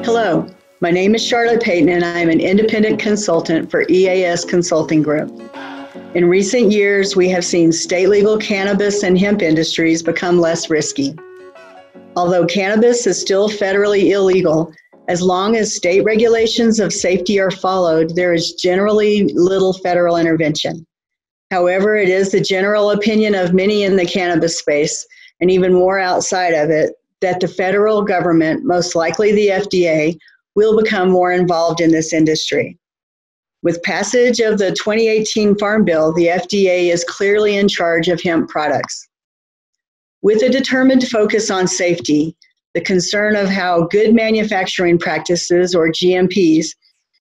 Hello, my name is Charlotte Payton and I am an independent consultant for EAS Consulting Group. In recent years, we have seen state legal cannabis and hemp industries become less risky. Although cannabis is still federally illegal, as long as state regulations of safety are followed, there is generally little federal intervention. However, it is the general opinion of many in the cannabis space, and even more outside of it, that the federal government, most likely the FDA, will become more involved in this industry. With passage of the 2018 Farm Bill, the FDA is clearly in charge of hemp products. With a determined focus on safety, the concern of how good manufacturing practices, or GMPs,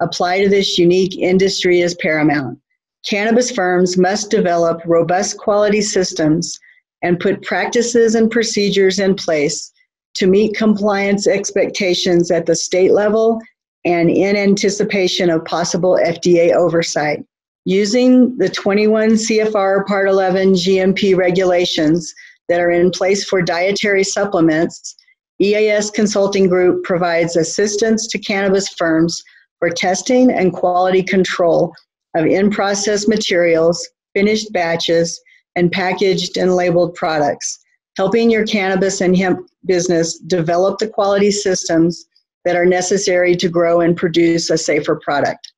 apply to this unique industry is paramount. Cannabis firms must develop robust quality systems and put practices and procedures in place to meet compliance expectations at the state level and in anticipation of possible FDA oversight. Using the 21 CFR Part 11 GMP regulations that are in place for dietary supplements, EAS Consulting Group provides assistance to cannabis firms for testing and quality control of in-process materials, finished batches, and packaged and labeled products, helping your cannabis and hemp business develop the quality systems that are necessary to grow and produce a safer product.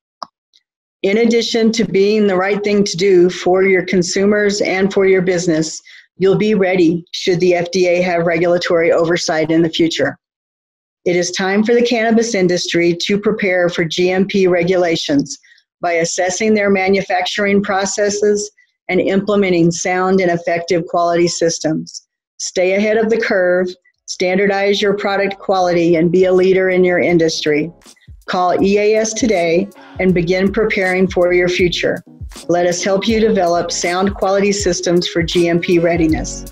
In addition to being the right thing to do for your consumers and for your business, you'll be ready should the FDA have regulatory oversight in the future. It is time for the cannabis industry to prepare for GMP regulations by assessing their manufacturing processes and implementing sound and effective quality systems. Stay ahead of the curve, standardize your product quality, and be a leader in your industry. Call EAS today and begin preparing for your future. Let us help you develop sound quality systems for GMP readiness.